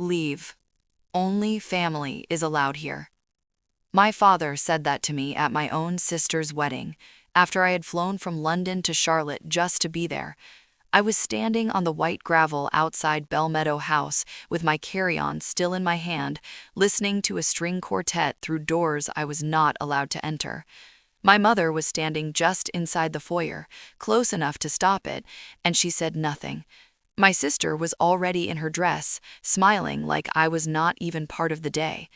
Leave. Only family is allowed here. My father said that to me at my own sister's wedding, after I had flown from London to Charlotte just to be there. I was standing on the white gravel outside Belmeadow House with my carry-on still in my hand, listening to a string quartet through doors I was not allowed to enter. My mother was standing just inside the foyer, close enough to stop it, and she said nothing. My sister was already in her dress, smiling like I was not even part of the day.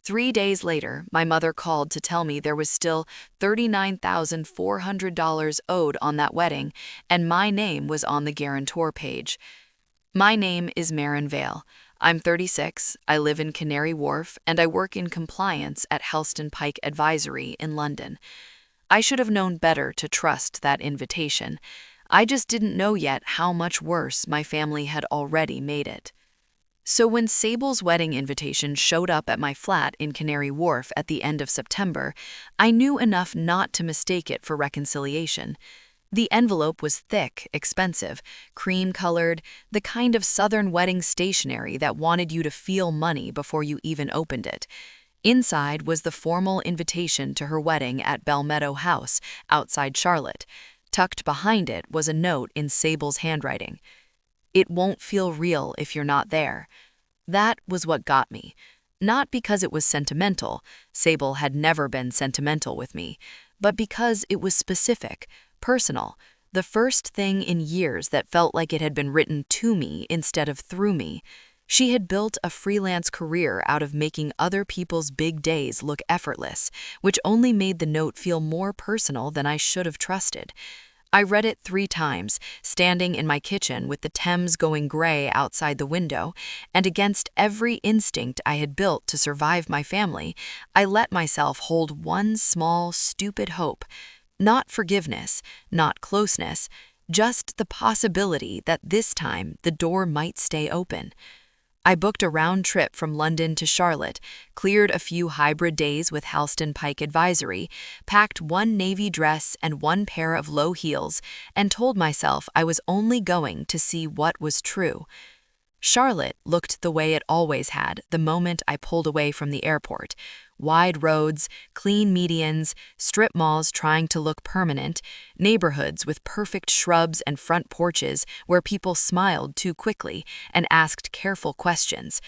3 days later, my mother called to tell me there was still $39,400 owed on that wedding, and my name was on the guarantor page. My name is Marin Vale. I'm 36, I live in Canary Wharf, and I work in compliance at Helston Pike Advisory in London. I should have known better to trust that invitation. I just didn't know yet how much worse my family had already made it. So when Sable's wedding invitation showed up at my flat in Canary Wharf at the end of September, I knew enough not to mistake it for reconciliation. The envelope was thick, expensive, cream-colored, the kind of Southern wedding stationery that wanted you to feel money before you even opened it. Inside was the formal invitation to her wedding at Belmeadow House, outside Charlotte. Tucked behind it was a note in Sable's handwriting. "It won't feel real if you're not there." That was what got me. Not because it was sentimental, Sable had never been sentimental with me, but because it was specific, personal, the first thing in years that felt like it had been written to me instead of through me. She had built a freelance career out of making other people's big days look effortless, which only made the note feel more personal than I should have trusted. I read it 3 times, standing in my kitchen with the Thames going gray outside the window, and against every instinct I had built to survive my family, I let myself hold one small, stupid hope. Not forgiveness, not closeness, just the possibility that this time the door might stay open. I booked a round trip from London to Charlotte, cleared a few hybrid days with Helston Pike Advisory, packed one navy dress and one pair of low heels, and told myself I was only going to see what was true. Charlotte looked the way it always had the moment I pulled away from the airport. Wide roads, clean medians, strip malls trying to look permanent, neighborhoods with perfect shrubs and front porches where people smiled too quickly and asked careful questions.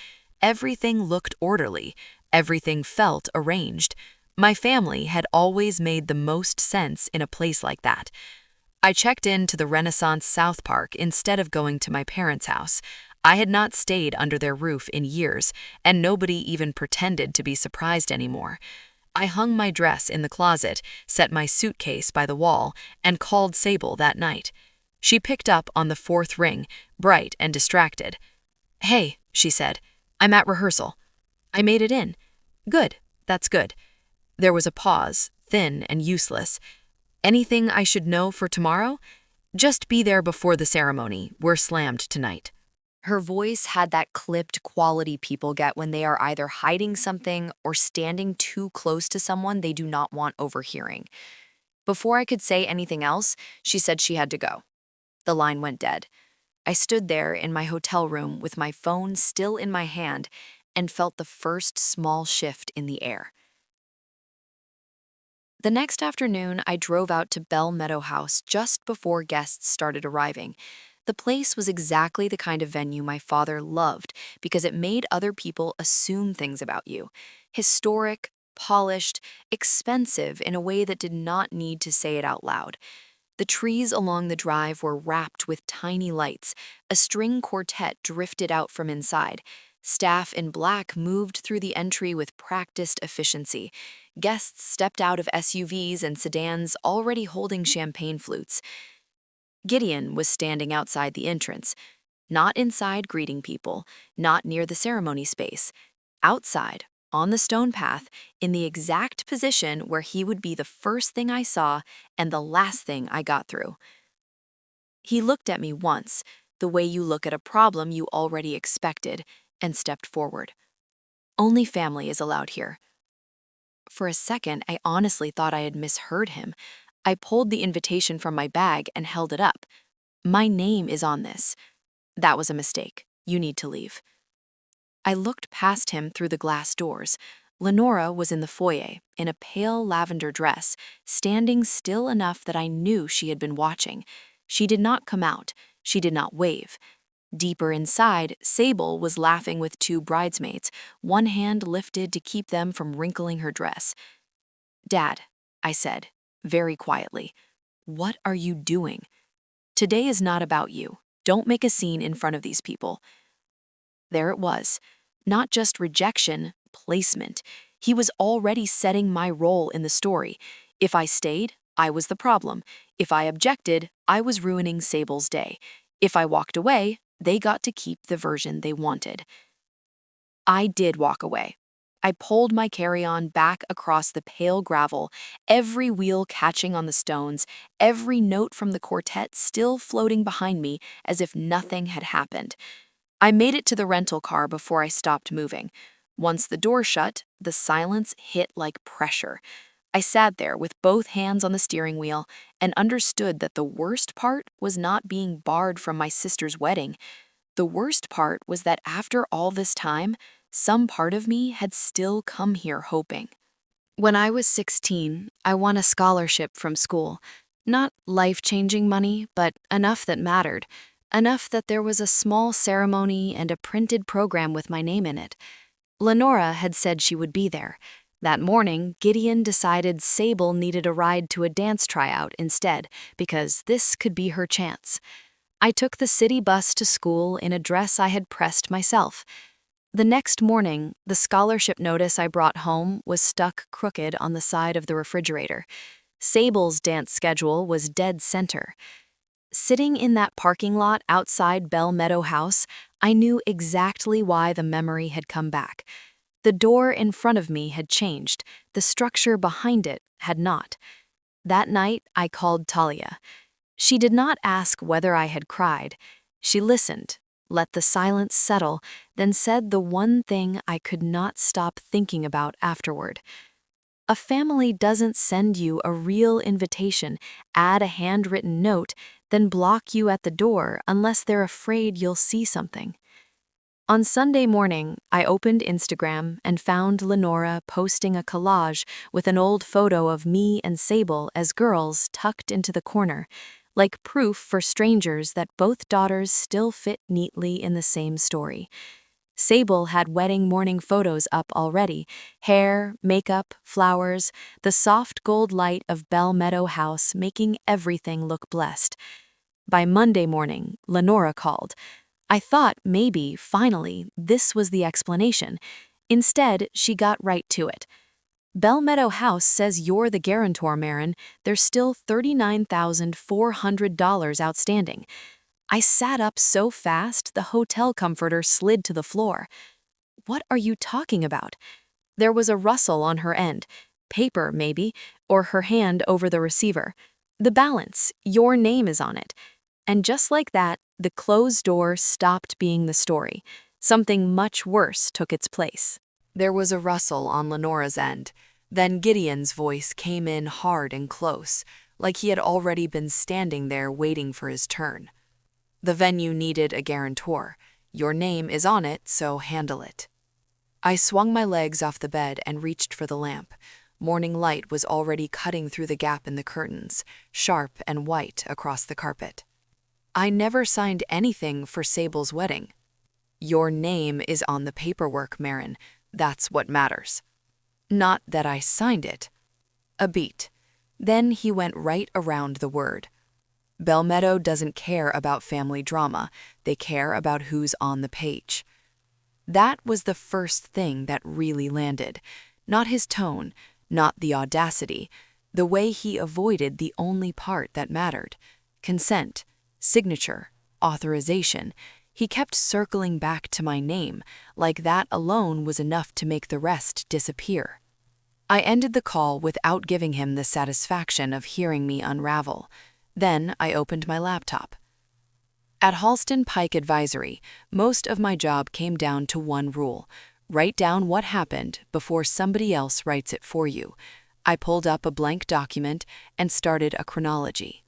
Everything looked orderly. Everything felt arranged. My family had always made the most sense in a place like that. I checked into the Renaissance South Park instead of going to my parents' house. I had not stayed under their roof in years, and nobody even pretended to be surprised anymore. I hung my dress in the closet, set my suitcase by the wall, and called Sable that night. She picked up on the 4th ring, bright and distracted. "Hey," she said, "I'm at rehearsal." "I made it in." "Good, that's good." There was a pause, thin and useless. "Anything I should know for tomorrow?" "Just be there before the ceremony. We're slammed tonight." Her voice had that clipped quality people get when they are either hiding something or standing too close to someone they do not want overhearing. Before I could say anything else, she said she had to go. The line went dead. I stood there in my hotel room with my phone still in my hand and felt the first small shift in the air. The next afternoon, I drove out to Belmeadow House just before guests started arriving. The place was exactly the kind of venue my father loved because it made other people assume things about you. Historic, polished, expensive in a way that did not need to say it out loud. The trees along the drive were wrapped with tiny lights. A string quartet drifted out from inside. Staff in black moved through the entry with practiced efficiency. Guests stepped out of SUVs and sedans already holding champagne flutes. Gideon was standing outside the entrance, not inside greeting people, not near the ceremony space, outside, on the stone path, in the exact position where he would be the first thing I saw and the last thing I got through. He looked at me once, the way you look at a problem you already expected, and stepped forward. "Only family is allowed here." For a second, I honestly thought I had misheard him. I pulled the invitation from my bag and held it up. "My name is on this." "That was a mistake. You need to leave." I looked past him through the glass doors. Lenora was in the foyer, in a pale lavender dress, standing still enough that I knew she had been watching. She did not come out. She did not wave. Deeper inside, Sable was laughing with two bridesmaids, one hand lifted to keep them from wrinkling her dress. "Dad," I said, very quietly, "what are you doing? Today is not about you. Don't make a scene in front of these people." There it was. Not just rejection, placement. He was already setting my role in the story. If I stayed, I was the problem. If I objected, I was ruining Sable's day. If I walked away, they got to keep the version they wanted. I did walk away. I pulled my carry-on back across the pale gravel, every wheel catching on the stones, every note from the quartet still floating behind me as if nothing had happened. I made it to the rental car before I stopped moving. Once the door shut, the silence hit like pressure. I sat there with both hands on the steering wheel and understood that the worst part was not being barred from my sister's wedding. The worst part was that after all this time, some part of me had still come here hoping. When I was 16, I won a scholarship from school. Not life-changing money, but enough that mattered. Enough that there was a small ceremony and a printed program with my name in it. Lenora had said she would be there. That morning, Gideon decided Sable needed a ride to a dance tryout instead, because this could be her chance. I took the city bus to school in a dress I had pressed myself. The next morning, the scholarship notice I brought home was stuck crooked on the side of the refrigerator. Sable's dance schedule was dead center. Sitting in that parking lot outside Bell Meadow House, I knew exactly why the memory had come back. The door in front of me had changed. The structure behind it had not. That night, I called Talia. She did not ask whether I had cried. She listened, let the silence settle, then said the one thing I could not stop thinking about afterward. A family doesn't send you a real invitation, add a handwritten note, then block you at the door unless they're afraid you'll see something. On Sunday morning, I opened Instagram and found Lenora posting a collage with an old photo of me and Sable as girls tucked into the corner, like proof for strangers that both daughters still fit neatly in the same story. Sable had wedding morning photos up already: hair, makeup, flowers, the soft gold light of Bell Meadow House making everything look blessed. By Monday morning, Lenora called. I thought maybe, finally, this was the explanation. Instead, she got right to it. "Bell Meadow House says you're the guarantor, Marin. There's still $39,400 outstanding." I sat up so fast the hotel comforter slid to the floor. "What are you talking about?" There was a rustle on her end. Paper, maybe, or her hand over the receiver. "The balance. Your name is on it." And just like that, the closed door stopped being the story. Something much worse took its place. There was a rustle on Lenora's end. Then Gideon's voice came in hard and close, like he had already been standing there waiting for his turn. "The venue needed a guarantor. Your name is on it, so handle it." I swung my legs off the bed and reached for the lamp. Morning light was already cutting through the gap in the curtains, sharp and white across the carpet. "I never signed anything for Sable's wedding." "Your name is on the paperwork, Marin. That's what matters." "Not that I signed it." A beat. Then he went right around the word. "Bell Meadow doesn't care about family drama. They care about who's on the page." That was the first thing that really landed. Not his tone, not the audacity, the way he avoided the only part that mattered: consent, signature, authorization. He kept circling back to my name, like that alone was enough to make the rest disappear. I ended the call without giving him the satisfaction of hearing me unravel. Then I opened my laptop. At Halston Pike Advisory, most of my job came down to one rule: write down what happened before somebody else writes it for you. I pulled up a blank document and started a chronology.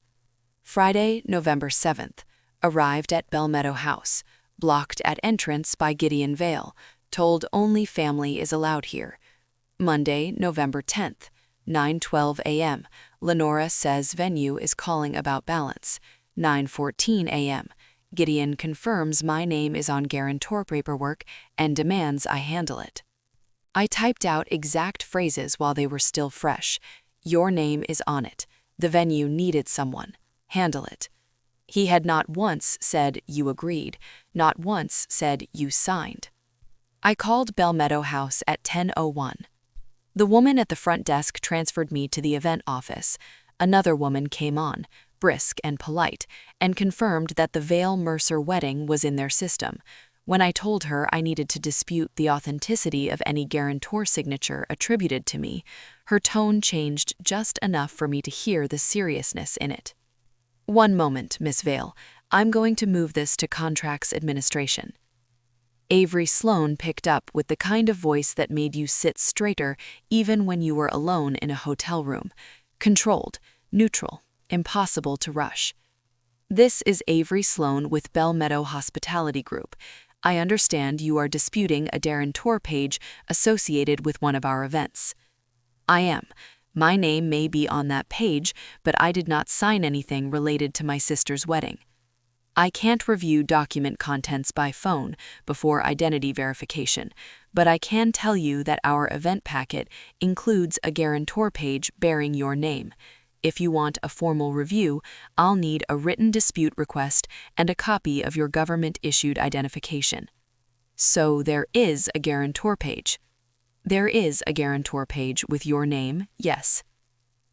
Friday, November 7th. Arrived at Bell Meadow House. Blocked at entrance by Gideon Vale. Told only family is allowed here. Monday, November 10th, 9:12 a.m. Lenora says venue is calling about balance. 9:14 a.m. Gideon confirms my name is on guarantor paperwork and demands I handle it. I typed out exact phrases while they were still fresh. Your name is on it. The venue needed someone. Handle it. He had not once said you agreed, not once said you signed. I called Belmeadow House at 10:01. The woman at the front desk transferred me to the event office. Another woman came on, brisk and polite, and confirmed that the Vale Mercer wedding was in their system. When I told her I needed to dispute the authenticity of any guarantor signature attributed to me, her tone changed just enough for me to hear the seriousness in it. One moment, Miss Vale. I'm going to move this to contracts administration. Avery Sloane picked up with the kind of voice that made you sit straighter even when you were alone in a hotel room. Controlled, neutral, impossible to rush. This is Avery Sloane with Belmeadow Hospitality Group. I understand you are disputing a guarantor page associated with one of our events. I am. My name may be on that page, but I did not sign anything related to my sister's wedding. I can't review document contents by phone before identity verification, but I can tell you that our event packet includes a guarantor page bearing your name. If you want a formal review, I'll need a written dispute request and a copy of your government-issued identification. So there is a guarantor page. There is a guarantor page with your name, yes.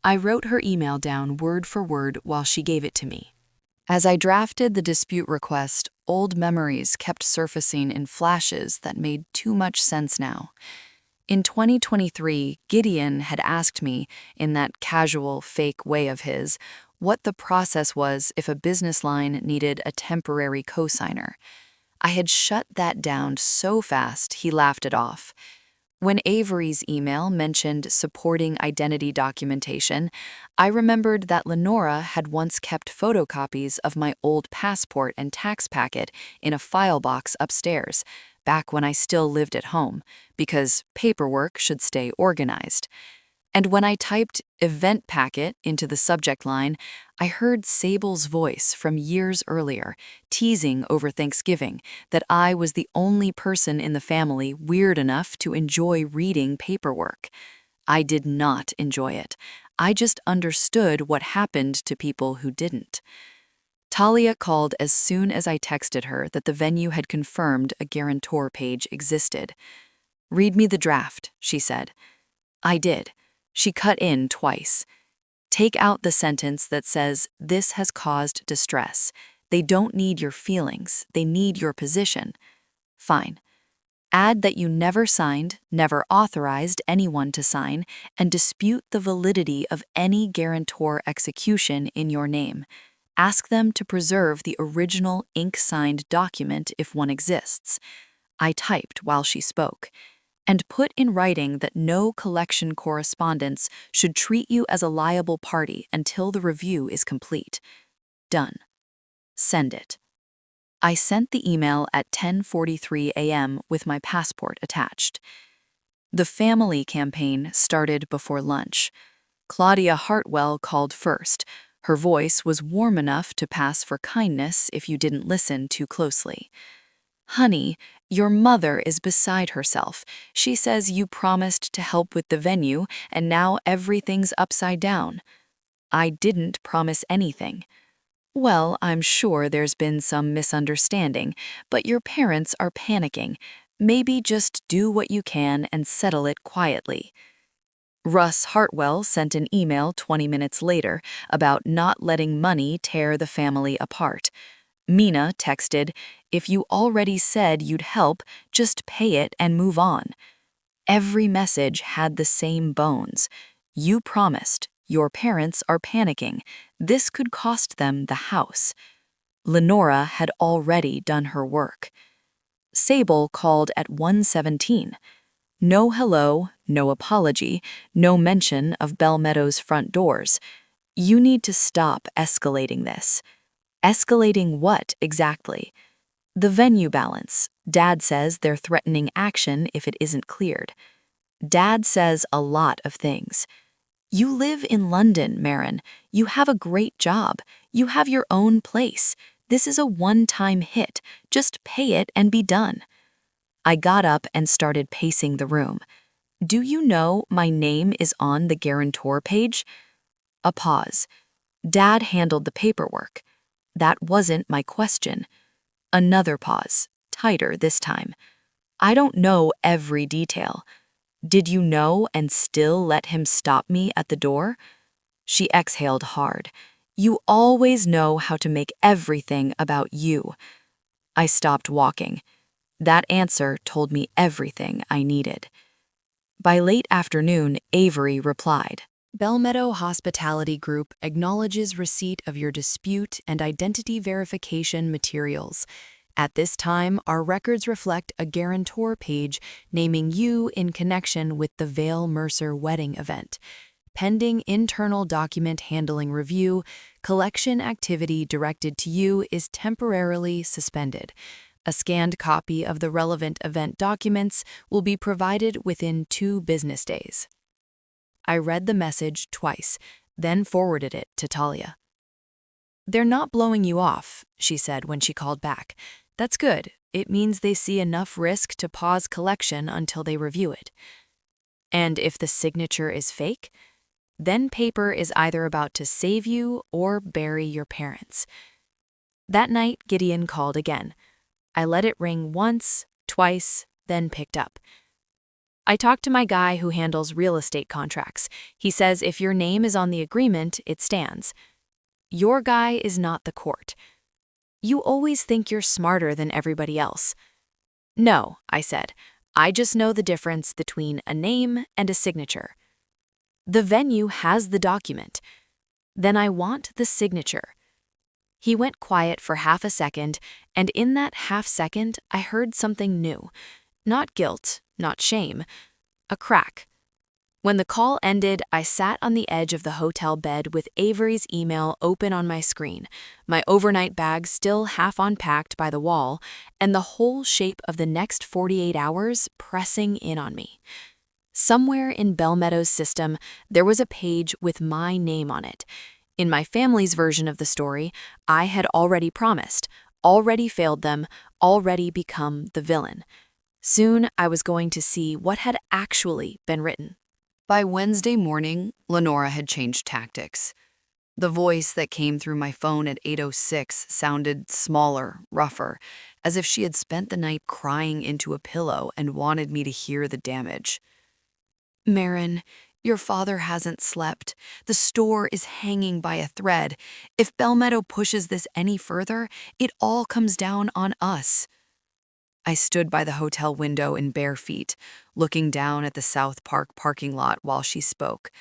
I wrote her email down word for word while she gave it to me. As I drafted the dispute request, old memories kept surfacing in flashes that made too much sense now. In 2023, Gideon had asked me, in that casual, fake way of his, what the process was if a business line needed a temporary cosigner. I had shut that down so fast he laughed it off. When Avery's email mentioned supporting identity documentation, I remembered that Lenora had once kept photocopies of my old passport and tax packet in a file box upstairs, back when I still lived at home, because paperwork should stay organized. And when I typed event packet into the subject line, I heard Sable's voice from years earlier, teasing over Thanksgiving that I was the only person in the family weird enough to enjoy reading paperwork. I did not enjoy it. I just understood what happened to people who didn't. Talia called as soon as I texted her that the venue had confirmed a guarantor page existed. "Read me the draft," she said. I did. She cut in twice. "Take out the sentence that says, 'This has caused distress.' They don't need your feelings, they need your position." Fine. Add that you never signed, never authorized anyone to sign, and dispute the validity of any guarantor execution in your name. Ask them to preserve the original ink-signed document if one exists. I typed while she spoke. And put in writing that no collection correspondence should treat you as a liable party until the review is complete. Done. Send it. I sent the email at 10:43 a.m. with my passport attached. The family campaign started before lunch. Claudia Hartwell called first. Her voice was warm enough to pass for kindness if you didn't listen too closely. "Honey, your mother is beside herself. She says you promised to help with the venue, and now everything's upside down." I didn't promise anything. "Well, I'm sure there's been some misunderstanding, but your parents are panicking. Maybe just do what you can and settle it quietly." Russ Hartwell sent an email 20 minutes later about not letting money tear the family apart. Mina texted, "If you already said you'd help, just pay it and move on." Every message had the same bones. You promised. Your parents are panicking. This could cost them the house. Lenora had already done her work. Sable called at 1:17. No hello, no apology, no mention of Belmeadow's front doors. You need to stop escalating this. Escalating what exactly? The venue balance. Dad says they're threatening action if it isn't cleared. Dad says a lot of things. You live in London, Marin. You have a great job. You have your own place. This is a one-time hit. Just pay it and be done. I got up and started pacing the room. Do you know my name is on the guarantor page? A pause. Dad handled the paperwork. That wasn't my question. Another pause, tighter this time. I don't know every detail. Did you know and still let him stop me at the door? She exhaled hard. You always know how to make everything about you. I stopped walking. That answer told me everything I needed. By late afternoon, Avery replied. Belmeadow Hospitality Group acknowledges receipt of your dispute and identity verification materials. At this time, our records reflect a guarantor page naming you in connection with the Vale Mercer wedding event. Pending internal document handling review, collection activity directed to you is temporarily suspended. A scanned copy of the relevant event documents will be provided within 2 business days. I read the message twice, then forwarded it to Talia. They're not blowing you off, she said when she called back. That's good. It means they see enough risk to pause collection until they review it. And if the signature is fake, then paper is either about to save you or bury your parents. That night, Gideon called again. I let it ring once, twice, then picked up. I talked to my guy who handles real estate contracts. He says if your name is on the agreement, it stands. Your guy is not the court. You always think you're smarter than everybody else. No, I said. I just know the difference between a name and a signature. The venue has the document. Then I want the signature. He went quiet for half a second, and in that half second, I heard something new. Not guilt, not shame. A crack. When the call ended, I sat on the edge of the hotel bed with Avery's email open on my screen, my overnight bag still half unpacked by the wall, and the whole shape of the next 48 hours pressing in on me. Somewhere in Belmeadow's system, there was a page with my name on it. In my family's version of the story, I had already promised, already failed them, already become the villain. Soon, I was going to see what had actually been written. By Wednesday morning, Lenora had changed tactics. The voice that came through my phone at 8:06 sounded smaller, rougher, as if she had spent the night crying into a pillow and wanted me to hear the damage. Marin, your father hasn't slept. The store is hanging by a thread. If Belmeadow pushes this any further, it all comes down on us. I stood by the hotel window in bare feet, looking down at the South Park parking lot while she spoke.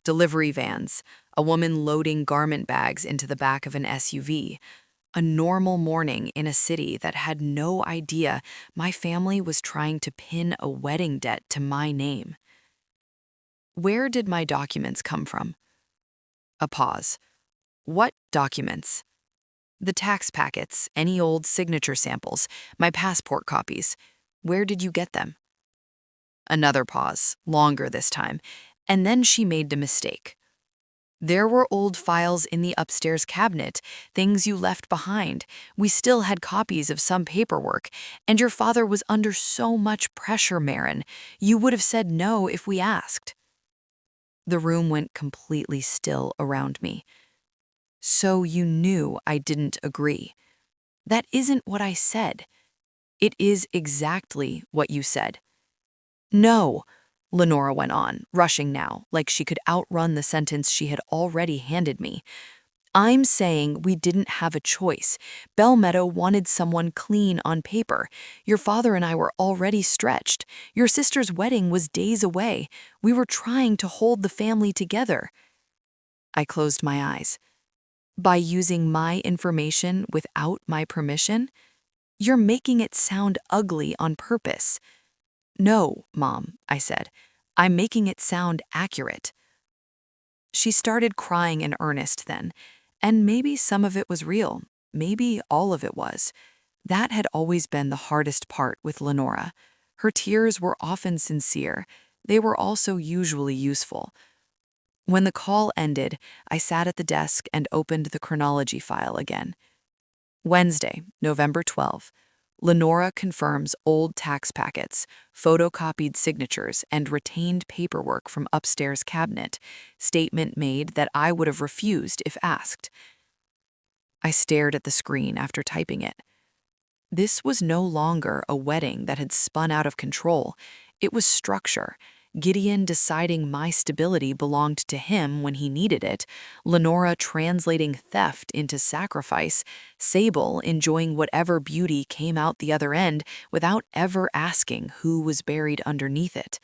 Delivery vans, a woman loading garment bags into the back of an SUV. A normal morning in a city that had no idea my family was trying to pin a wedding debt to my name. Where did my documents come from? A pause. What documents? The tax packets, any old signature samples, my passport copies. Where did you get them? Another pause, longer this time, and then she made the mistake. There were old files in the upstairs cabinet, things you left behind. We still had copies of some paperwork, and your father was under so much pressure, Marin. You would have said no if we asked. The room went completely still around me. So you knew I didn't agree. That isn't what I said. It is exactly what you said. No, Lenora went on, rushing now, like she could outrun the sentence she had already handed me. I'm saying we didn't have a choice. Belmeadow wanted someone clean on paper. Your father and I were already stretched. Your sister's wedding was days away. We were trying to hold the family together. I closed my eyes. By using my information without my permission? You're making it sound ugly on purpose. No, Mom, I said. I'm making it sound accurate. She started crying in earnest then, and maybe some of it was real, maybe all of it was. That had always been the hardest part with Lenora. Her tears were often sincere. They were also usually useful. When the call ended, I sat at the desk and opened the chronology file again. Wednesday, November 12. Lenora confirms old tax packets, photocopied signatures, and retained paperwork from upstairs cabinet. Statement made that I would have refused if asked. I stared at the screen after typing it. This was no longer a wedding that had spun out of control. It was structure. Gideon deciding my stability belonged to him when he needed it, Lenora translating theft into sacrifice, Sable enjoying whatever beauty came out the other end without ever asking who was buried underneath it.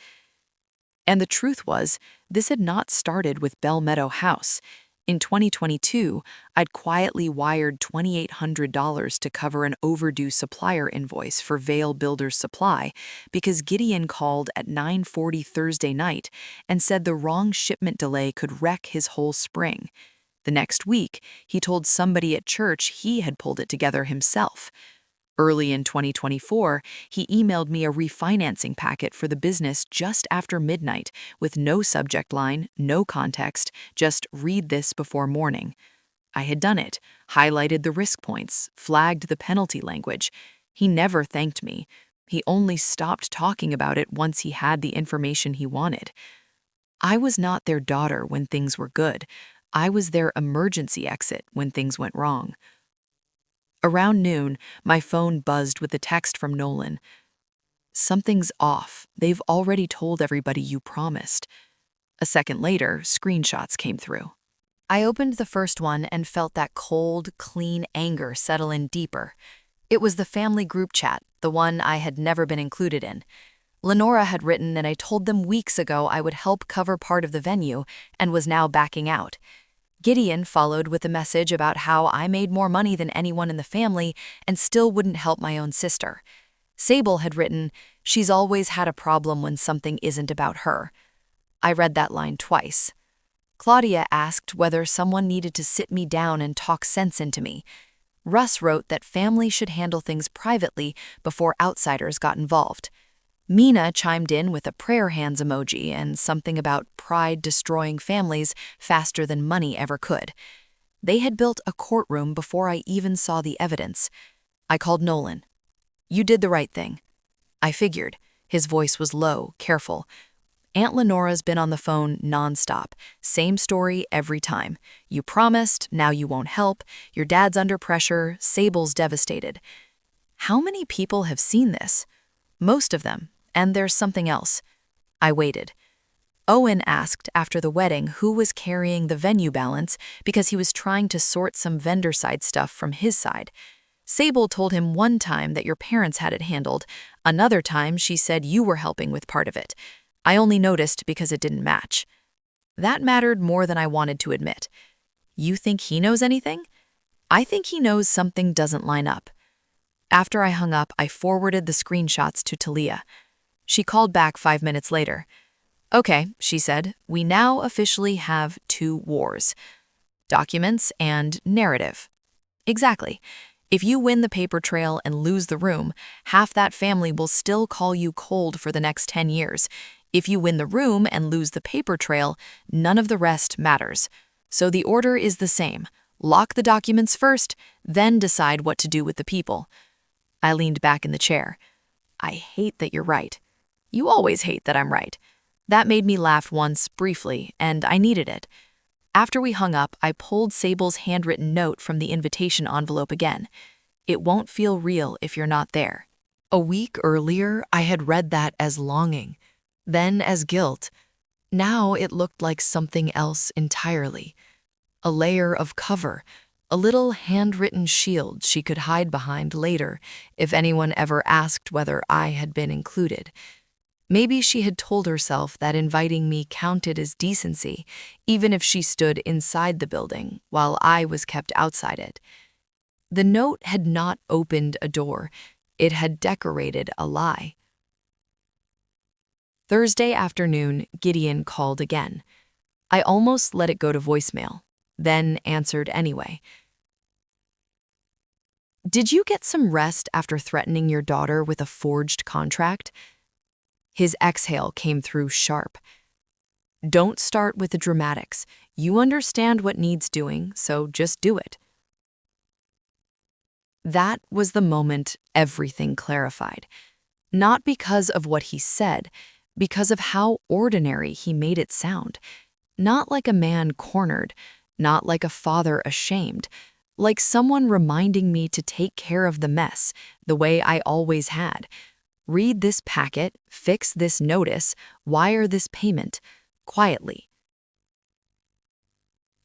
And the truth was, this had not started with Bell Meadow House. In 2022, I'd quietly wired $2,800 to cover an overdue supplier invoice for Vale Builders Supply because Gideon called at 9:40 Thursday night and said the wrong shipment delay could wreck his whole spring. The next week, he told somebody at church he had pulled it together himself. Early in 2024, he emailed me a refinancing packet for the business just after midnight with no subject line, no context, just read this before morning. I had done it, highlighted the risk points, flagged the penalty language. He never thanked me. He only stopped talking about it once he had the information he wanted. I was not their daughter when things were good. I was their emergency exit when things went wrong. Around noon, my phone buzzed with a text from Nolan. "Something's off. They've already told everybody you promised." A second later, screenshots came through. I opened the first one and felt that cold, clean anger settle in deeper. It was the family group chat, the one I had never been included in. Lenora had written, and I told them weeks ago I would help cover part of the venue and was now backing out. Gideon followed with a message about how I made more money than anyone in the family and still wouldn't help my own sister. Sable had written, "She's always had a problem when something isn't about her." I read that line twice. Claudia asked whether someone needed to sit me down and talk sense into me. Russ wrote that family should handle things privately before outsiders got involved. Mina chimed in with a prayer hands emoji and something about pride destroying families faster than money ever could. They had built a courtroom before I even saw the evidence. I called Nolan. "You did the right thing." I figured. His voice was low, careful. "Aunt Lenora's been on the phone nonstop. Same story every time. You promised, now you won't help. Your dad's under pressure, Sable's devastated." How many people have seen this? Most of them. And there's something else. I waited. Owen asked after the wedding who was carrying the venue balance because he was trying to sort some vendor-side stuff from his side. Sable told him one time that your parents had it handled. Another time she said you were helping with part of it. I only noticed because it didn't match. That mattered more than I wanted to admit. You think he knows anything? I think he knows something doesn't line up. After I hung up, I forwarded the screenshots to Talia. She called back 5 minutes later. "Okay," she said, "we now officially have 2 wars. Documents and narrative." Exactly. If you win the paper trail and lose the room, half that family will still call you cold for the next 10 years. If you win the room and lose the paper trail, none of the rest matters. So the order is the same. Lock the documents first, then decide what to do with the people. I leaned back in the chair. I hate that you're right. You always hate that I'm right. That made me laugh once, briefly, and I needed it. After we hung up, I pulled Sable's handwritten note from the invitation envelope again. "It won't feel real if you're not there." A week earlier, I had read that as longing, then as guilt. Now it looked like something else entirely. A layer of cover, a little handwritten shield she could hide behind later if anyone ever asked whether I had been included. Maybe she had told herself that inviting me counted as decency, even if she stood inside the building while I was kept outside it. The note had not opened a door. It had decorated a lie. Thursday afternoon, Gideon called again. I almost let it go to voicemail, then answered anyway. Did you get some rest after threatening your daughter with a forged contract? His exhale came through sharp. Don't start with the dramatics. You understand what needs doing, so just do it. That was the moment everything clarified. Not because of what he said, because of how ordinary he made it sound. Not like a man cornered, not like a father ashamed, like someone reminding me to take care of the mess the way I always had. Read this packet, fix this notice, wire this payment, quietly.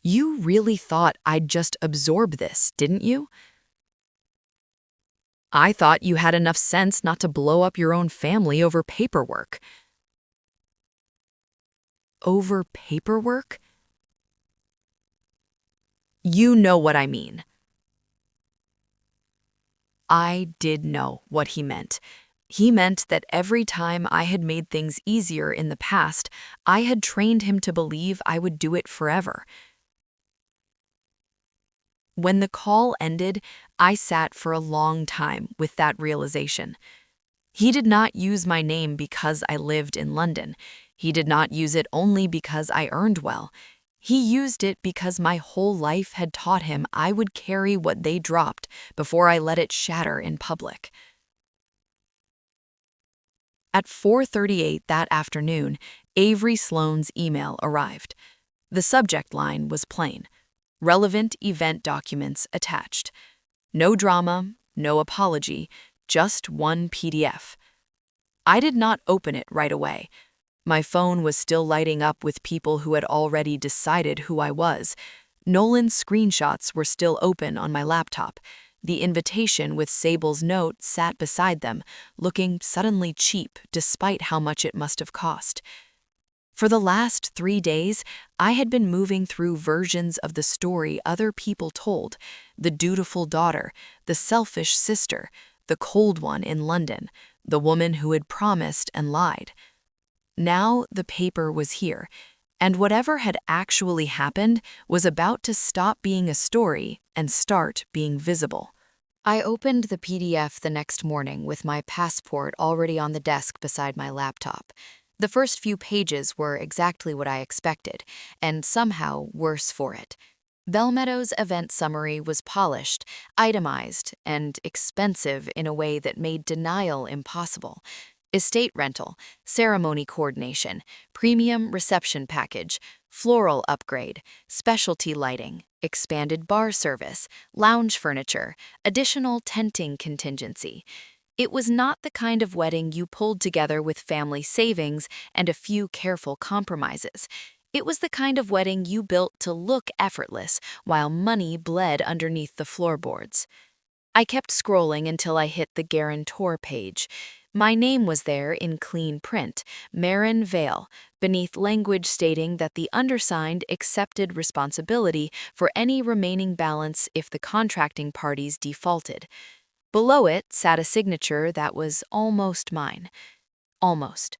You really thought I'd just absorb this, didn't you? I thought you had enough sense not to blow up your own family over paperwork. Over paperwork? You know what I mean. I did know what he meant. He meant that every time I had made things easier in the past, I had trained him to believe I would do it forever. When the call ended, I sat for a long time with that realization. He did not use my name because I lived in London. He did not use it only because I earned well. He used it because my whole life had taught him I would carry what they dropped before I let it shatter in public. At 4:38 that afternoon, Avery Sloane's email arrived. The subject line was plain: relevant event documents attached. No drama, no apology, just one PDF. I did not open it right away. My phone was still lighting up with people who had already decided who I was. Nolan's screenshots were still open on my laptop. The invitation with Sable's note sat beside them, looking suddenly cheap despite how much it must have cost. For the last 3 days, I had been moving through versions of the story other people told: the dutiful daughter, the selfish sister, the cold one in London, the woman who had promised and lied. Now the paper was here, and whatever had actually happened was about to stop being a story and start being visible. I opened the PDF the next morning with my passport already on the desk beside my laptop. The first few pages were exactly what I expected, and somehow worse for it. Belmeadow's event summary was polished, itemized, and expensive in a way that made denial impossible. Estate rental, ceremony coordination, premium reception package, floral upgrade, specialty lighting, expanded bar service, lounge furniture, additional tenting contingency. It was not the kind of wedding you pulled together with family savings and a few careful compromises. It was the kind of wedding you built to look effortless while money bled underneath the floorboards. I kept scrolling until I hit the guarantor page. My name was there in clean print, Marin Vale, beneath language stating that the undersigned accepted responsibility for any remaining balance if the contracting parties defaulted. Below it sat a signature that was almost mine. Almost.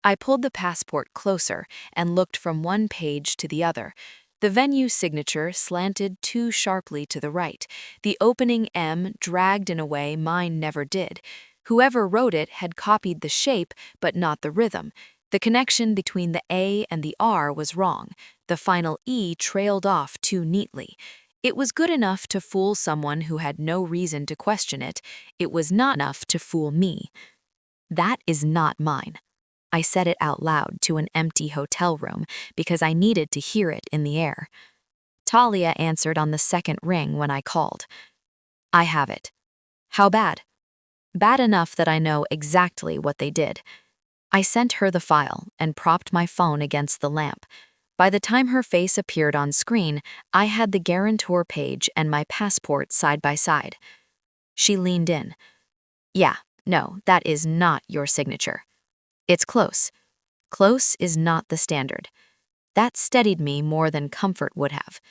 I pulled the passport closer and looked from one page to the other. The venue signature slanted too sharply to the right. The opening M dragged in a way mine never did. Whoever wrote it had copied the shape, but not the rhythm. The connection between the A and the R was wrong. The final E trailed off too neatly. It was good enough to fool someone who had no reason to question it. It was not enough to fool me. That is not mine. I said it out loud to an empty hotel room because I needed to hear it in the air. Talia answered on the second ring when I called. I have it. How bad? Bad enough that I know exactly what they did. I sent her the file and propped my phone against the lamp. By the time her face appeared on screen, I had the guarantor page and my passport side by side. She leaned in. Yeah, no, that is not your signature. It's close. Close is not the standard. That steadied me more than comfort would have.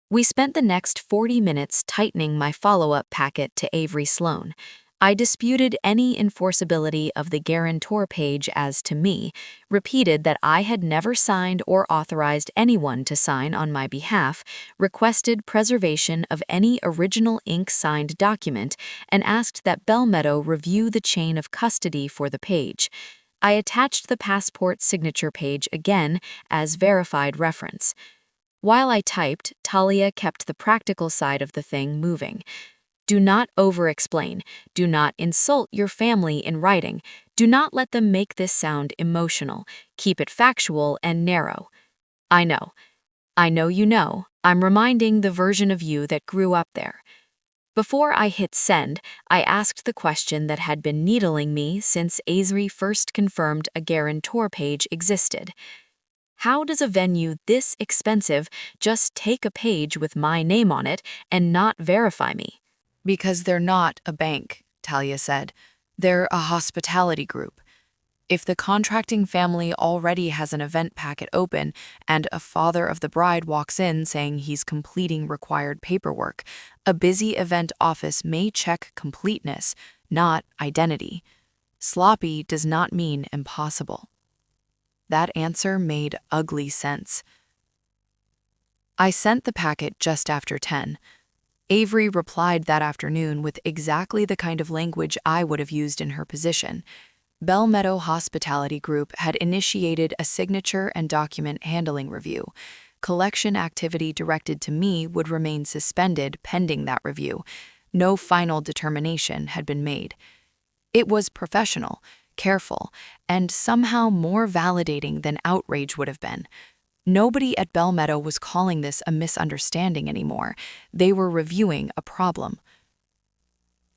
We spent the next 40 minutes tightening my follow-up packet to Avery Sloane. I disputed any enforceability of the guarantor page as to me, repeated that I had never signed or authorized anyone to sign on my behalf, requested preservation of any original ink-signed document, and asked that Bellmeadow review the chain of custody for the page. I attached the passport signature page again as verified reference. While I typed, Talia kept the practical side of the thing moving. Do not over-explain. Do not insult your family in writing. Do not let them make this sound emotional. Keep it factual and narrow. I know. I know you know. I'm reminding the version of you that grew up there. Before I hit send, I asked the question that had been needling me since Azri first confirmed a guarantor page existed. How does a venue this expensive just take a page with my name on it and not verify me? Because they're not a bank, Talia said. They're a hospitality group. If the contracting family already has an event packet open and a father of the bride walks in saying he's completing required paperwork, a busy event office may check completeness, not identity. Sloppy does not mean impossible. That answer made ugly sense. I sent the packet just after 10. Avery replied that afternoon with exactly the kind of language I would have used in her position. Bellmeadow Hospitality Group had initiated a signature and document handling review. Collection activity directed to me would remain suspended pending that review. No final determination had been made. It was professional, careful, and somehow more validating than outrage would have been. Nobody at Bellmeadow was calling this a misunderstanding anymore. They were reviewing a problem.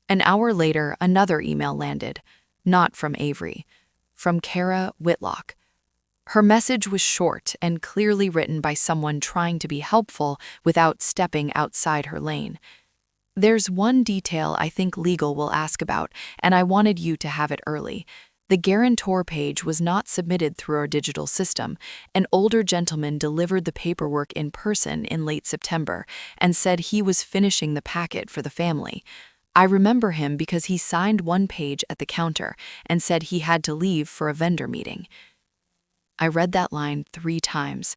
An hour later, another email landed. Not from Avery, from Kara Whitlock. Her message was short and clearly written by someone trying to be helpful without stepping outside her lane. There's one detail I think legal will ask about, and I wanted you to have it early. The guarantor page was not submitted through our digital system. An older gentleman delivered the paperwork in person in late September and said he was finishing the packet for the family. I remember him because he signed one page at the counter and said he had to leave for a vendor meeting. I read that line 3 times.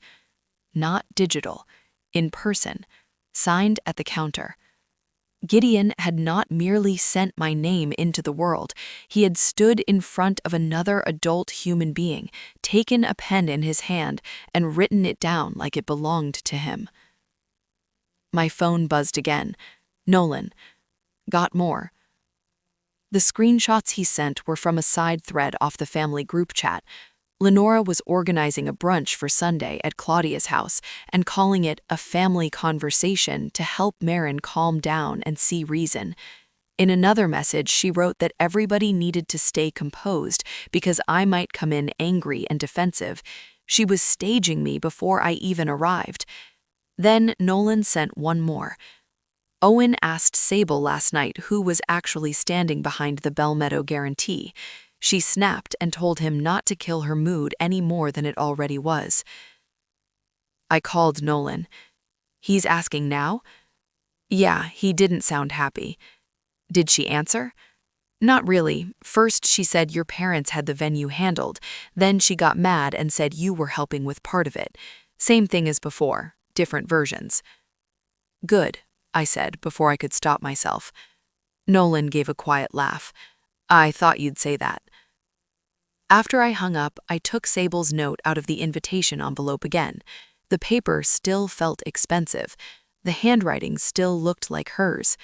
Not digital, in person, signed at the counter. Gideon had not merely sent my name into the world. He had stood in front of another adult human being, taken a pen in his hand, and written it down like it belonged to him. My phone buzzed again. Nolan. Got more. The screenshots he sent were from a side thread off the family group chat. Lenora was organizing a brunch for Sunday at Claudia's house and calling it a family conversation to help Marin calm down and see reason. In another message, she wrote that everybody needed to stay composed because I might come in angry and defensive. She was staging me before I even arrived. Then Nolan sent one more. Owen asked Sable last night who was actually standing behind the Bellmeadow guarantee. She snapped and told him not to kill her mood any more than it already was. I called Nolan. He's asking now? Yeah, he didn't sound happy. Did she answer? Not really. First she said your parents had the venue handled. Then she got mad and said you were helping with part of it. Same thing as before, different versions. Good, I said before I could stop myself. Nolan gave a quiet laugh. I thought you'd say that. After I hung up, I took Sable's note out of the invitation envelope again. The paper still felt expensive. The handwriting still looked like hers.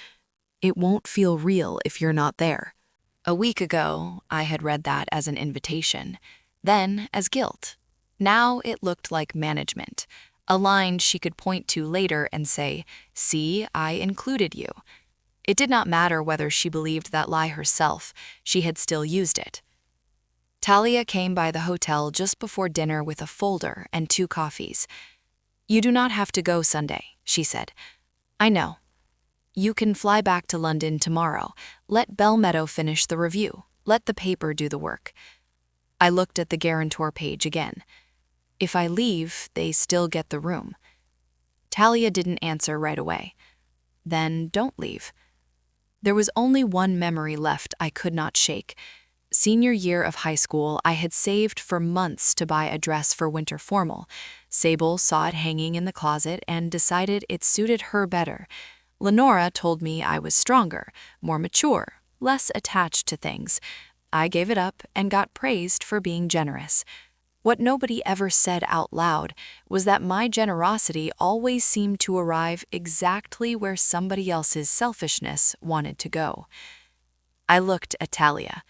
It won't feel real if you're not there. A week ago, I had read that as an invitation, then as guilt. Now it looked like management. A line she could point to later and say, "See, I included you." It did not matter whether she believed that lie herself, she had still used it. Talia came by the hotel just before dinner with a folder and 2 coffees. You do not have to go Sunday, she said. I know. You can fly back to London tomorrow. Let Bellmeadow finish the review. Let the paper do the work. I looked at the guarantor page again. If I leave, they still get the room. Talia didn't answer right away. Then don't leave. There was only one memory left I could not shake. Senior year of high school, I had saved for months to buy a dress for winter formal. Sable saw it hanging in the closet and decided it suited her better. Lenora told me I was stronger, more mature, less attached to things. I gave it up and got praised for being generous. What nobody ever said out loud was that my generosity always seemed to arrive exactly where somebody else's selfishness wanted to go. I looked at Talia.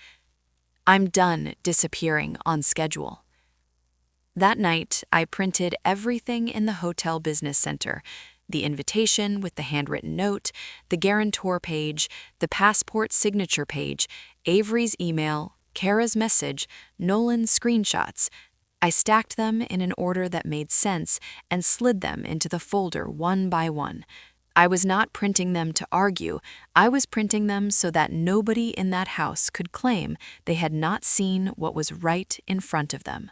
I'm done disappearing on schedule. That night, I printed everything in the hotel business center: the invitation with the handwritten note, the guarantor page, the passport signature page, Avery's email, Kara's message, Nolan's screenshots. I stacked them in an order that made sense and slid them into the folder one by one. I was not printing them to argue. I was printing them so that nobody in that house could claim they had not seen what was right in front of them.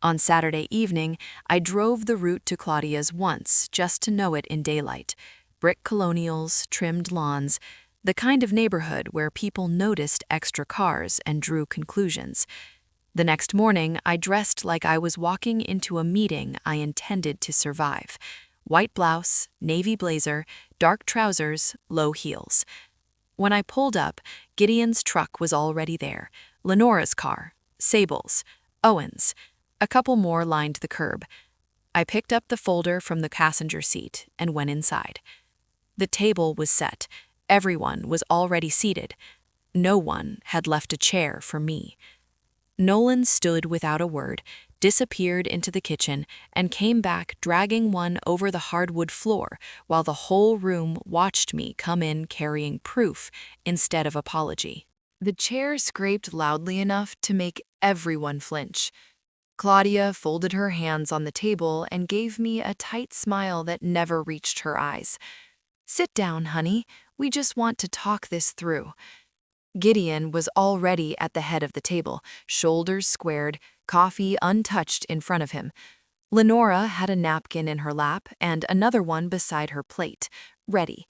On Saturday evening, I drove the route to Claudia's once, just to know it in daylight. Brick colonials, trimmed lawns, the kind of neighborhood where people noticed extra cars and drew conclusions. The next morning, I dressed like I was walking into a meeting I intended to survive. White blouse, navy blazer, dark trousers, low heels. When I pulled up, Gideon's truck was already there, Lenora's car, Sable's, Owen's. A couple more lined the curb. I picked up the folder from the passenger seat and went inside. The table was set. Everyone was already seated. No one had left a chair for me. Nolan stood without a word, disappeared into the kitchen, and came back dragging one over the hardwood floor while the whole room watched me come in carrying proof instead of apology. The chair scraped loudly enough to make everyone flinch. Claudia folded her hands on the table and gave me a tight smile that never reached her eyes. "Sit down, honey. We just want to talk this through." Gideon was already at the head of the table, shoulders squared, coffee untouched in front of him. Lenora had a napkin in her lap and another one beside her plate, ready.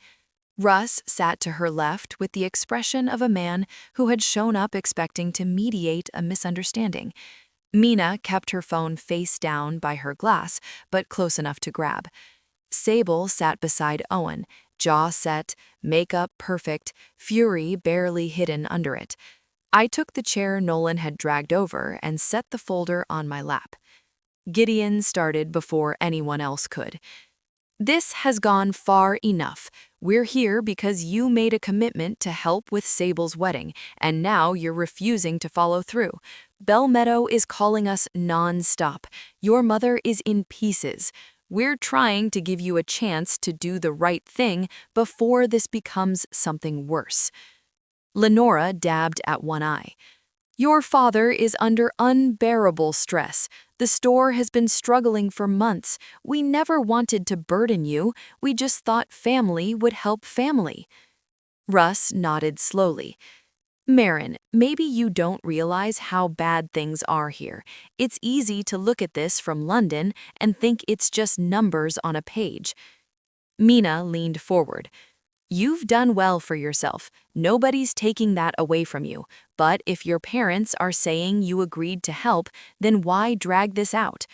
Russ sat to her left with the expression of a man who had shown up expecting to mediate a misunderstanding. Mina kept her phone face down by her glass, but close enough to grab. Sable sat beside Owen, jaw set, makeup perfect, fury barely hidden under it. I took the chair Nolan had dragged over and set the folder on my lap. Gideon started before anyone else could. "This has gone far enough. We're here because you made a commitment to help with Sable's wedding, and now you're refusing to follow through. Bell Meadow is calling us non-stop. Your mother is in pieces. We're trying to give you a chance to do the right thing before this becomes something worse." Lenora dabbed at one eye. "Your father is under unbearable stress. The store has been struggling for months. We never wanted to burden you. We just thought family would help family." Russ nodded slowly. "Marin, maybe you don't realize how bad things are here. It's easy to look at this from London and think it's just numbers on a page." Mina leaned forward. "You've done well for yourself. Nobody's taking that away from you. But if your parents are saying you agreed to help, then why drag this out?"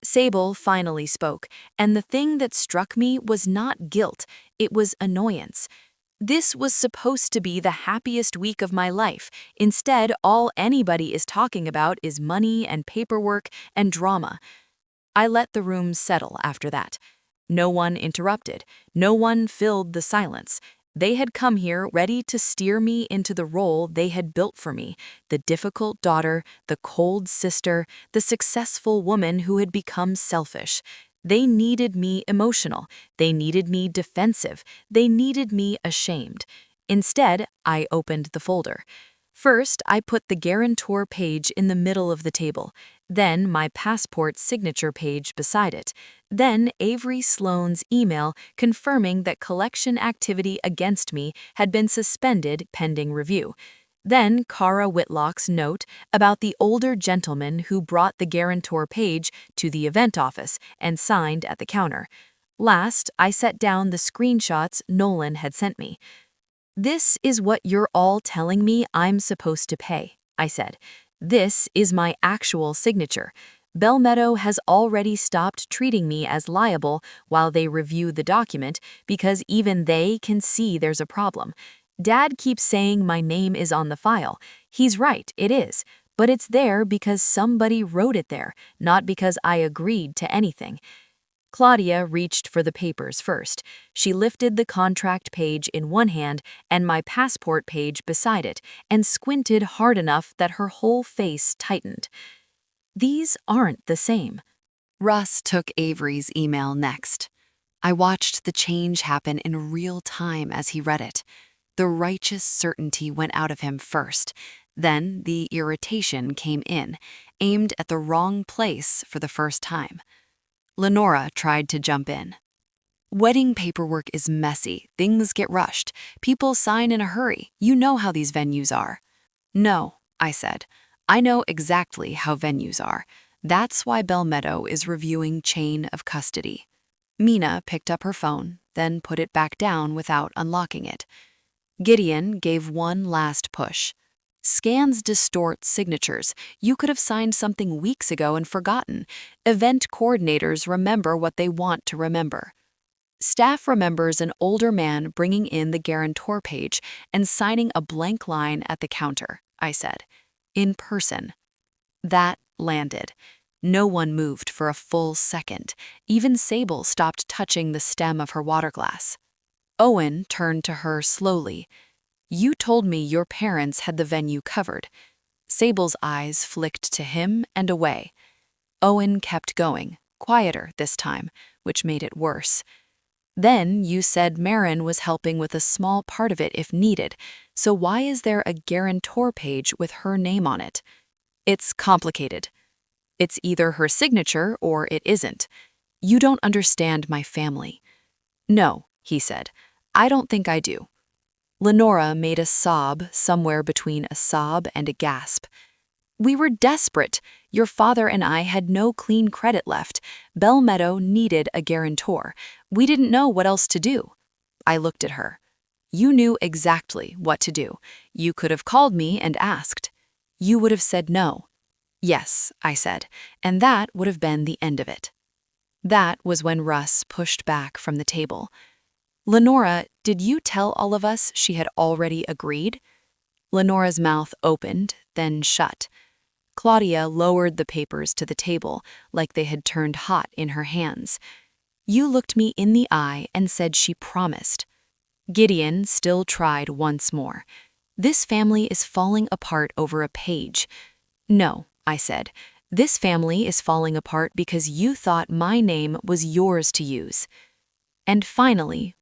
Sable finally spoke, and the thing that struck me was not guilt, it was annoyance. This was supposed to be the happiest week of my life. Instead, all anybody is talking about is money and paperwork and drama. I let the room settle after that. No one interrupted. No one filled the silence. They had come here ready to steer me into the role they had built for me: the difficult daughter, the cold sister, the successful woman who had become selfish. They needed me emotional. They needed me defensive. They needed me ashamed. Instead, I opened the folder. First, I put the guarantor page in the middle of the table, then my passport signature page beside it, then Avery Sloane's email confirming that collection activity against me had been suspended pending review. Then Cara Whitlock's note about the older gentleman who brought the guarantor page to the event office and signed at the counter. Last, I set down the screenshots Nolan had sent me. "This is what you're all telling me I'm supposed to pay," I said. "This is my actual signature. Bellmeadow has already stopped treating me as liable while they review the document because even they can see there's a problem. Dad keeps saying my name is on the file. He's right, it is. But it's there because somebody wrote it there, not because I agreed to anything." Claudia reached for the papers first. She lifted the contract page in one hand and my passport page beside it, and squinted hard enough that her whole face tightened. "These aren't the same." Russ took Avery's email next. I watched the change happen in real time as he read it. The righteous certainty went out of him first. Then the irritation came in, aimed at the wrong place for the first time. Lenora tried to jump in. "Wedding paperwork is messy. Things get rushed. People sign in a hurry. You know how these venues are." "No," I said. "I know exactly how venues are. That's why Bellmeadow is reviewing chain of custody." Mina picked up her phone, then put it back down without unlocking it. Gideon gave one last push. "Scans distort signatures. You could have signed something weeks ago and forgotten. Event coordinators remember what they want to remember." Staff remembers an older man bringing in the guarantor page and signing a blank line at the counter, I said. "In person." That landed. No one moved for a full second. Even Sable stopped touching the stem of her water glass. Owen turned to her slowly. "You told me your parents had the venue covered." Sable's eyes flicked to him and away. Owen kept going, quieter this time, which made it worse. "Then you said Marin was helping with a small part of it if needed, so why is there a guarantor page with her name on it?" "It's complicated. It's either her signature or it isn't. You don't understand my family." "No," he said. "I don't think I do." Lenora made a sob somewhere between a sob and a gasp. "We were desperate. Your father and I had no clean credit left. Bellmeadow needed a guarantor. We didn't know what else to do." I looked at her. "You knew exactly what to do. You could have called me and asked. You would have said no." "Yes," I said, and that would have been the end of it. That was when Russ pushed back from the table. "Lenora, did you tell all of us she had already agreed?" Lenora's mouth opened, then shut. Claudia lowered the papers to the table like they had turned hot in her hands. "You looked me in the eye and said she promised." Gideon still tried once more. "This family is falling apart over a page." "No," I said. "This family is falling apart because you thought my name was yours to use." And finally,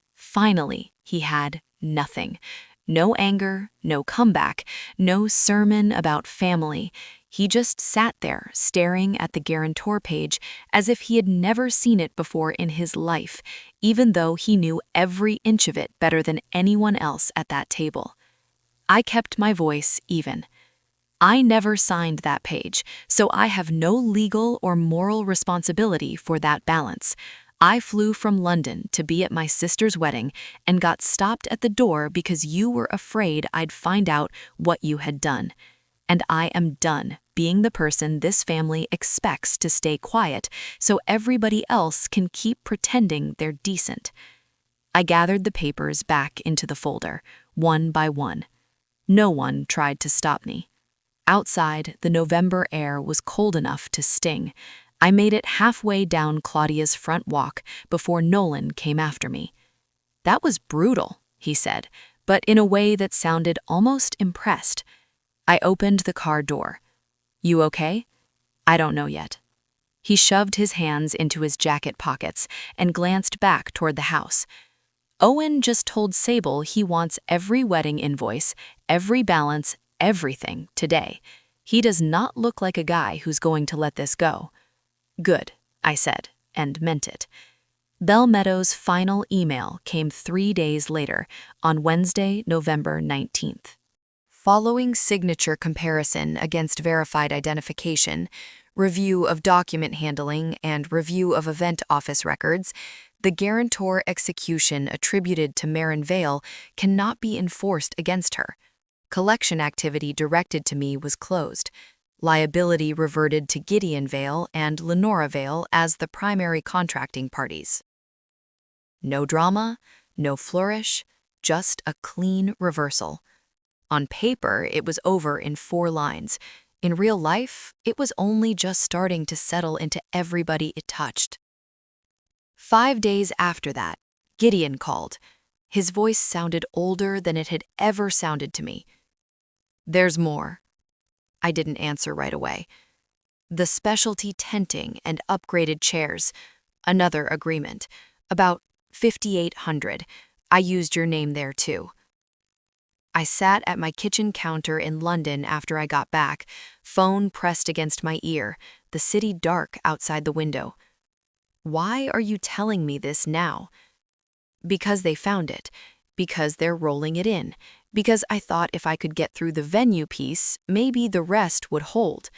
he had nothing. No anger, no comeback, no sermon about family. He just sat there staring at the guarantor page as if he had never seen it before in his life, even though he knew every inch of it better than anyone else at that table. I kept my voice even. "I never signed that page, so I have no legal or moral responsibility for that balance. I flew from London to be at my sister's wedding and got stopped at the door because you were afraid I'd find out what you had done. And I am done being the person this family expects to stay quiet so everybody else can keep pretending they're decent." I gathered the papers back into the folder, one by one. No one tried to stop me. Outside, the November air was cold enough to sting. I made it halfway down Claudia's front walk before Nolan came after me. "That was brutal," he said, but in a way that sounded almost impressed. I opened the car door. "You okay?" "I don't know yet." He shoved his hands into his jacket pockets and glanced back toward the house. "Owen just told Sable he wants every wedding invoice, every balance, everything today. He does not look like a guy who's going to let this go." "Good," I said, and meant it. Bellmeadow's final email came 3 days later, on Wednesday, November 19th. Following signature comparison against verified identification, review of document handling, and review of event office records, the guarantor execution attributed to Marin Vale cannot be enforced against her. Collection activity directed to me was closed. Liability reverted to Gideon Vale and Lenora Vale as the primary contracting parties. No drama, no flourish, just a clean reversal. On paper, it was over in 4 lines. In real life, it was only just starting to settle into everybody it touched. 5 days after that, Gideon called. His voice sounded older than it had ever sounded to me. "There's more." I didn't answer right away. "The specialty tenting and upgraded chairs. Another agreement. About 5,800. I used your name there too." I sat at my kitchen counter in London after I got back, phone pressed against my ear, the city dark outside the window. "Why are you telling me this now?" "Because they found it. Because they're rolling it in. Because I thought if I could get through the venue piece, maybe the rest would hold."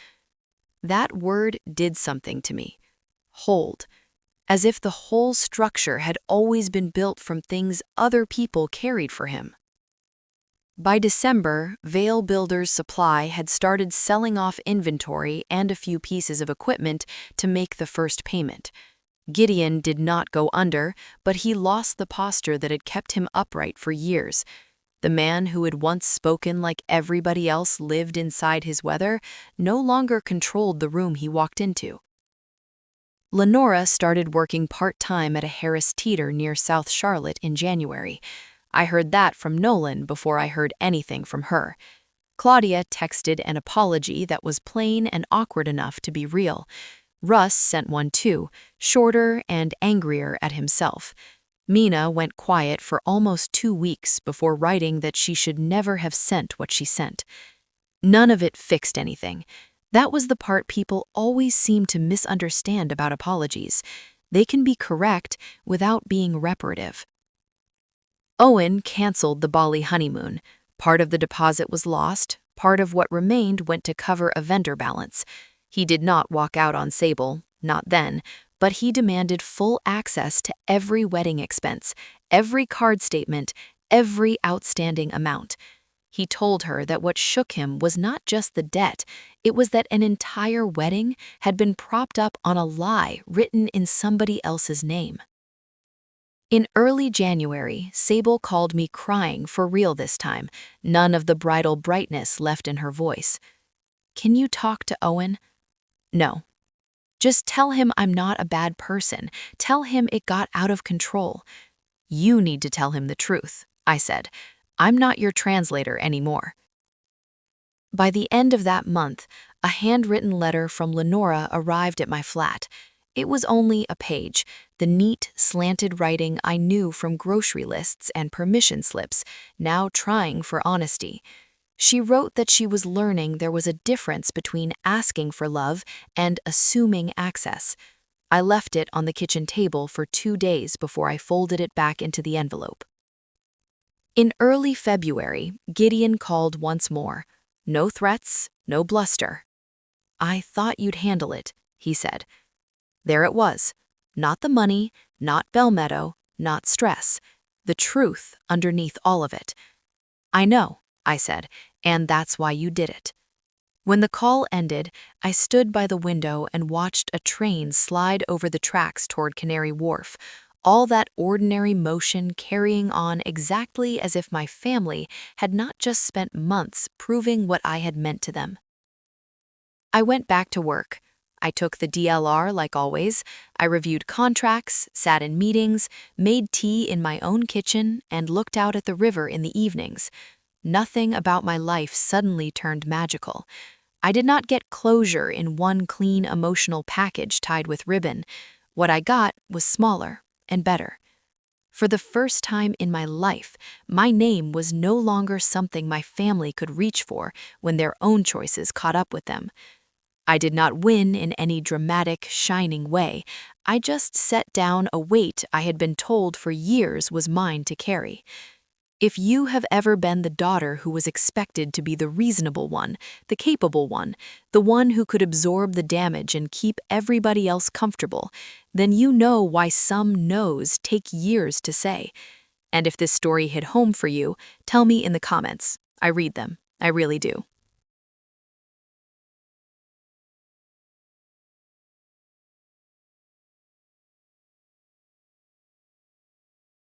That word did something to me. Hold. As if the whole structure had always been built from things other people carried for him. By December, Vale Builders Supply had started selling off inventory and a few pieces of equipment to make the first payment. Gideon did not go under, but he lost the posture that had kept him upright for years. The man who had once spoken like everybody else lived inside his weather no longer controlled the room he walked into. Lenora started working part-time at a Harris Teeter near South Charlotte in January. I heard that from Nolan before I heard anything from her. Claudia texted an apology that was plain and awkward enough to be real. Russ sent one too, shorter and angrier at himself. Mina went quiet for almost 2 weeks before writing that she should never have sent what she sent. None of it fixed anything. That was the part people always seem to misunderstand about apologies. They can be correct without being reparative. Owen canceled the Bali honeymoon. Part of the deposit was lost, part of what remained went to cover a vendor balance. He did not walk out on Sable, not then, but he demanded full access to every wedding expense, every card statement, every outstanding amount. He told her that what shook him was not just the debt, it was that an entire wedding had been propped up on a lie written in somebody else's name. In early January, Sable called me crying for real this time, none of the bridal brightness left in her voice. "Can you talk to Owen?" "No. Just tell him I'm not a bad person. Tell him it got out of control." "You need to tell him the truth," I said. "I'm not your translator anymore." By the end of that month, a handwritten letter from Lenora arrived at my flat. It was only a page, the neat, slanted writing I knew from grocery lists and permission slips, now trying for honesty. She wrote that she was learning there was a difference between asking for love and assuming access. I left it on the kitchen table for 2 days before I folded it back into the envelope. In early February, Gideon called once more. No threats, no bluster. "I thought you'd handle it," he said. There it was. Not the money, not Belmeadow, not stress. The truth underneath all of it. "I know," I said, "and that's why you did it." When the call ended, I stood by the window and watched a train slide over the tracks toward Canary Wharf, all that ordinary motion carrying on exactly as if my family had not just spent months proving what I had meant to them. I went back to work. I took the DLR like always. I reviewed contracts, sat in meetings, made tea in my own kitchen, and looked out at the river in the evenings. Nothing about my life suddenly turned magical. I did not get closure in one clean emotional package tied with ribbon. What I got was smaller and better. For the first time in my life, my name was no longer something my family could reach for when their own choices caught up with them. I did not win in any dramatic, shining way. I just set down a weight I had been told for years was mine to carry. If you have ever been the daughter who was expected to be the reasonable one, the capable one, the one who could absorb the damage and keep everybody else comfortable, then you know why some no's take years to say. And if this story hit home for you, tell me in the comments. I read them. I really do.